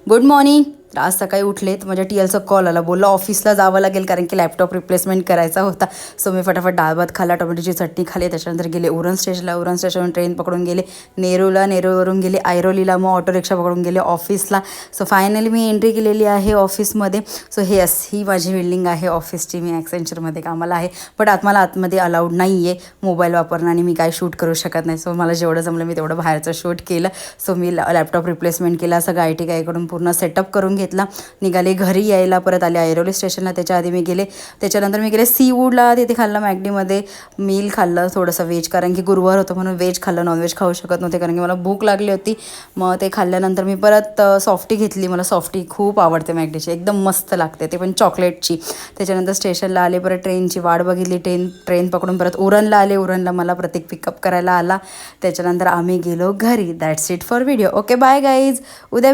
Good morning. तर आज सकाळी उठले तर माझ्या टीएलचा कॉल आला, बोलला ऑफिसला जावं लागेल कारण की लॅपटॉप रिप्लेसमेंट करायचा होता. सो मी फटाफट डाळ भात खाल्ला, टोमॅटोची चटणी खाल्ली. त्याच्यानंतर गेले उरण स्टेशनला, उरण स्टेशनवरून ट्रेन पकडून गेले नेरूळला, नेरूळवरून गेले ऐरोलीला, मग ऑटो रिक्षा पकडून गेले ऑफिसला. सो फायनली मी एंट्री केलेली आहे ऑफिसमध्ये. सो ही माझी बिल्डिंग आहे ऑफिसची. मी ॲक्सेंचरमध्ये कामाला आहे, बट मला आतमध्ये अलाउड नाही आहे मोबाईल वापरणं आणि मी काय शूट करू शकत नाही. सो मला जेवढं जमलं मी तेवढं बाहेरचं शूट केलं. सो मी लॅपटॉप रिप्लेसमेंट केला, सगळं IT गायकडून पूर्ण सेटअप करून घेतला. निघाले घरी यायला, परत आले ऐरोली स्टेशनला. त्याच्या आधी मी गेले, त्याच्यानंतर मी गेले सीवूडला. तिथे खाल्लं मॅकडीमध्ये मील खाल्लं, थोडंसं व्हेज, कारण की गुरुवार होतं म्हणून व्हेज खाल्लं, नॉनव्हेज खाऊ शकत नव्हते कारण की मला भूक लागली होती. मग ते खाल्ल्यानंतर मी परत सॉफ्टी घेतली. मला सॉफ्टी खूप आवडते मॅकडीची, एकदम मस्त लागते, ते पण चॉकलेटची. त्याच्यानंतर स्टेशनला आले, परत ट्रेनची वाट बघितली. ट्रेन पकडून परत उरणला आले. उरणला मला प्रत्येक पिकअप करायला आला. त्याच्यानंतर आम्ही गेलो घरी. That's it for video. Okay, bye guys. उद्या